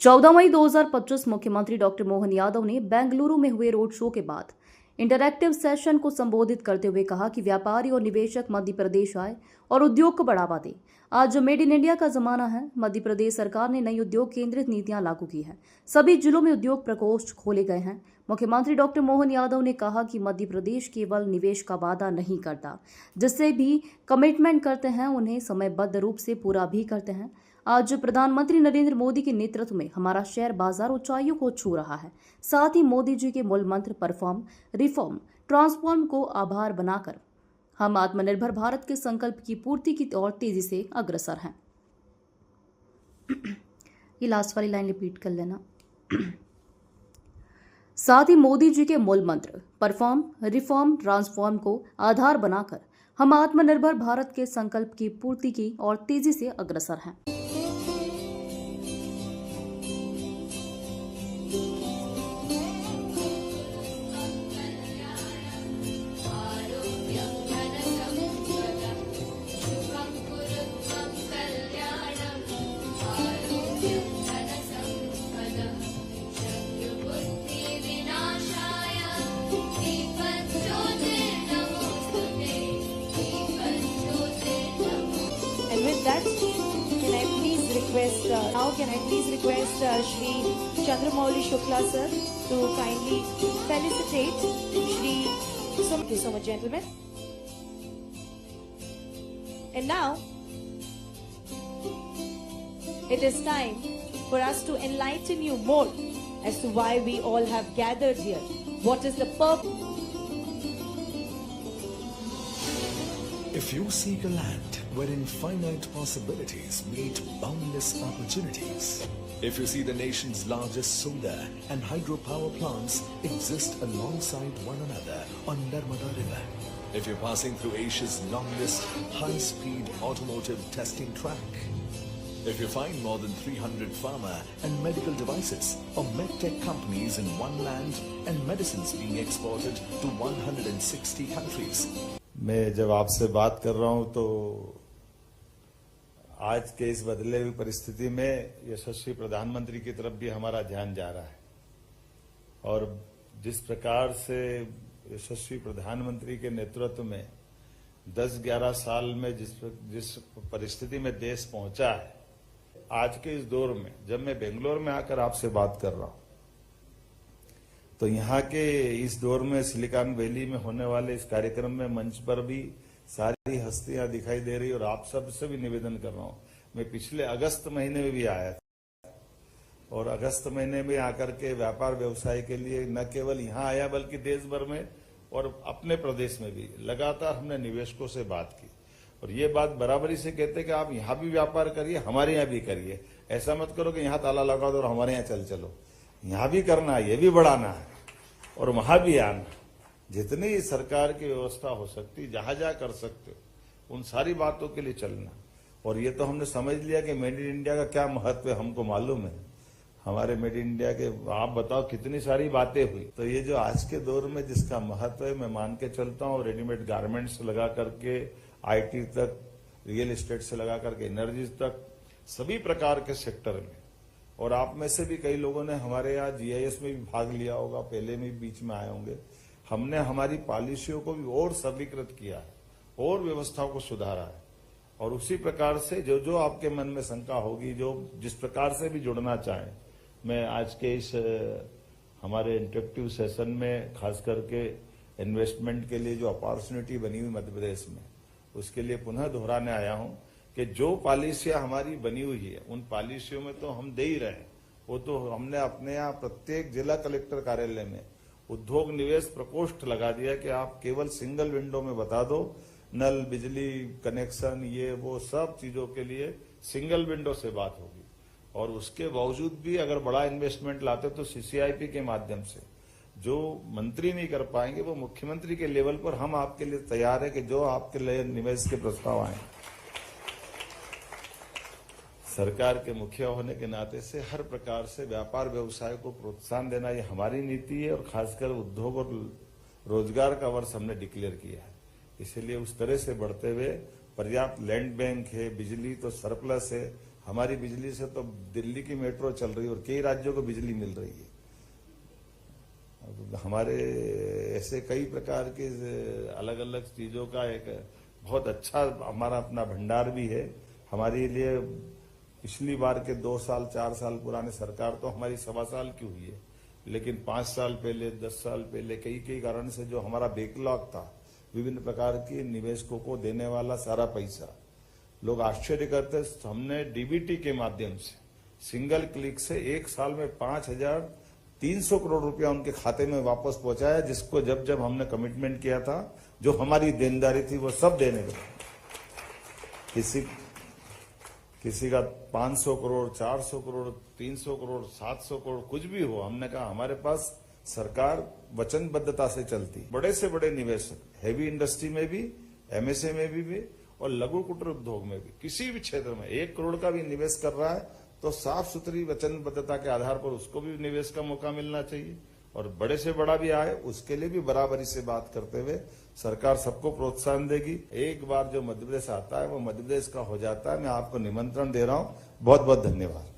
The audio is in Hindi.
14 मई 2025 मुख्यमंत्री डॉक्टर मोहन यादव ने बेंगलुरु में हुए रोड शो के बाद इंटरैक्टिव सेशन को संबोधित करते हुए कहा कि व्यापारी और निवेशक मध्य प्रदेश आए और उद्योग को बढ़ावा दें। आज मेड इन इंडिया का जमाना है। मध्य प्रदेश सरकार ने नई उद्योग केंद्रित नीतियां लागू की हैं। सभी जिलों में उद्योग प्रकोष्ठ खोले गए हैं। मुख्यमंत्री डॉक्टर मोहन यादव ने कहा कि मध्य प्रदेश केवल निवेश का वादा नहीं करता, जिससे भी कमिटमेंट करते हैं उन्हें समयबद्ध रूप से पूरा भी करते हैं। आज प्रधानमंत्री नरेंद्र मोदी के नेतृत्व में हमारा शहर बाजार ऊंचाइयों को छू रहा है। साथ ही मोदी जी के मूल मंत्र परफॉर्म, रिफॉर्म, ट्रांसफॉर्म को आधार बनाकर हम आत्मनिर्भर भारत के संकल्प की पूर्ति की ओर तेजी से अग्रसर हैं। ये लास्ट वाली लाइन रिपीट कर लेना। साथ ही मोदी जी के मूल मंत्र परफॉर्म, रिफॉर्म, ट्रांसफॉर्म को आधार बनाकर हम आत्मनिर्भर भारत के संकल्प की पूर्ति की ओर तेजी से अग्रसर हैं। And with that, can I please request Shri Chandramouli Shukla sir to kindly felicitate Shri. Thank you so much, gentlemen. And now, it is time for us to enlighten you more as to why we all have gathered here. What is the purpose? If you seek a land wherein finite possibilities meet boundless opportunities, if you see the nation's largest solar and hydropower plants exist alongside one another on Narmada River, if you're passing through Asia's longest high-speed automotive testing track, if you find more than 300 pharma and medical devices or medtech companies in one land and medicines being exported to 160 countries, मैं जब आपसे बात कर रहा हूं तो आज के इस बदले हुई परिस्थिति में यशस्वी प्रधानमंत्री की तरफ भी हमारा ध्यान जा रहा है और जिस प्रकार से यशस्वी प्रधानमंत्री के नेतृत्व में 10-11 साल में जिस परिस्थिति में देश पहुंचा है, आज के इस दौर में जब मैं बेंगलोर में आकर आपसे बात कर रहा हूं तो यहाँ के इस दौर में सिलिकॉन वैली में होने वाले इस कार्यक्रम में मंच पर भी सारी हस्तियां दिखाई दे रही और आप सबसे भी निवेदन कर रहा हूं। मैं पिछले अगस्त महीने में भी आया था और अगस्त महीने में आकर के व्यापार व्यवसाय के लिए न केवल यहाँ आया बल्कि देश भर में और अपने प्रदेश में भी लगातार हमने निवेशकों से बात की और ये बात बराबरी से कहते कि आप यहाँ भी व्यापार करिए, हमारे यहाँ भी करिए। ऐसा मत करो कि यहाँ ताला लगा दो और हमारे यहाँ चलो। यहाँ भी करना है, ये भी बढ़ाना है और वहां भी आना। जितनी सरकार की व्यवस्था हो सकती, जहां जहां कर सकते हो, उन सारी बातों के लिए चलना। और ये तो हमने समझ लिया कि मेड इन इंडिया का क्या महत्व है, हमको मालूम है। हमारे मेड इन इंडिया के आप बताओ कितनी सारी बातें हुई। तो ये जो आज के दौर में जिसका महत्व है, मैं मान के चलता हूँ। रेडीमेड गारमेंट्स लगा करके IT तक, रियल एस्टेट से लगा करके एनर्जी तक, सभी प्रकार के सेक्टर में। और आप में से भी कई लोगों ने हमारे यहाँ GIS में भी भाग लिया होगा, पहले में बीच में आए होंगे। हमने हमारी पॉलिसियों को भी और सरलीकृत किया है और व्यवस्थाओं को सुधारा है। और उसी प्रकार से जो जो आपके मन में शंका होगी, जो जिस प्रकार से भी जुड़ना चाहें, मैं आज के इस हमारे इंटरेक्टिव सेशन में खास करके इन्वेस्टमेंट के लिए जो अपॉर्चुनिटी बनी हुई मध्य प्रदेश में, उसके लिए पुनः दोहराने आया हूं कि जो पॉलिसियां हमारी बनी हुई है, उन पॉलिसियों में तो हम दे ही रहे हैं। वो तो हमने अपने यहाँ प्रत्येक जिला कलेक्टर कार्यालय में उद्योग निवेश प्रकोष्ठ लगा दिया कि आप केवल सिंगल विंडो में बता दो, नल, बिजली कनेक्शन, ये वो सब चीजों के लिए सिंगल विंडो से बात होगी। और उसके बावजूद भी अगर बड़ा इन्वेस्टमेंट लाते तो CCIP के माध्यम से जो मंत्री नहीं कर पाएंगे, वो मुख्यमंत्री के लेवल पर हम आपके लिए तैयार है कि जो आपके लिए निवेश के प्रस्ताव आए, सरकार के मुखिया होने के नाते से हर प्रकार से व्यापार व्यवसाय को प्रोत्साहन देना, ये हमारी नीति है। और खासकर उद्योग और रोजगार का वर्ष हमने डिक्लेयर किया है। इसलिए उस तरह से बढ़ते हुए पर्याप्त लैंड बैंक है, बिजली तो सरप्लस है, हमारी बिजली से तो दिल्ली की मेट्रो चल रही है और कई राज्यों को बिजली मिल रही है। हमारे ऐसे कई प्रकार के अलग अलग चीजों का एक बहुत अच्छा हमारा अपना भंडार भी है। हमारे लिए पिछली बार के 2 साल 4 साल पुराने सरकार तो हमारी 1.25 साल की हुई है, लेकिन 5 साल पहले 10 साल पहले कई कारण से जो हमारा बैकलॉग था, विभिन्न प्रकार के निवेशकों को देने वाला सारा पैसा, लोग आश्चर्य करते, हमने डीबीटी के माध्यम से सिंगल क्लिक से 1 साल में 5,300 करोड़ रुपया उनके खाते में वापस पहुंचाया, जिसको जब जब हमने कमिटमेंट किया था, जो हमारी देनदारी थी वो सब देने को। किसी का 500 करोड़, 400 करोड़, 300 करोड़, 700 करोड़, कुछ भी हो, हमने कहा हमारे पास सरकार वचनबद्धता से चलती। बड़े से बड़े निवेशक, हैवी इंडस्ट्री में भी, एमएसएमई में भी और लघु कुटीर उद्योग में भी, किसी भी क्षेत्र में 1 करोड़ का भी निवेश कर रहा है तो साफ सुथरी वचनबद्धता के आधार पर उसको भी निवेश का मौका मिलना चाहिए, और बड़े से बड़ा भी आए उसके लिए भी बराबरी से बात करते हुए सरकार सबको प्रोत्साहन देगी। एक बार जो मध्य प्रदेश आता है वो मध्य प्रदेश का हो जाता है। मैं आपको निमंत्रण दे रहा हूं। बहुत बहुत धन्यवाद।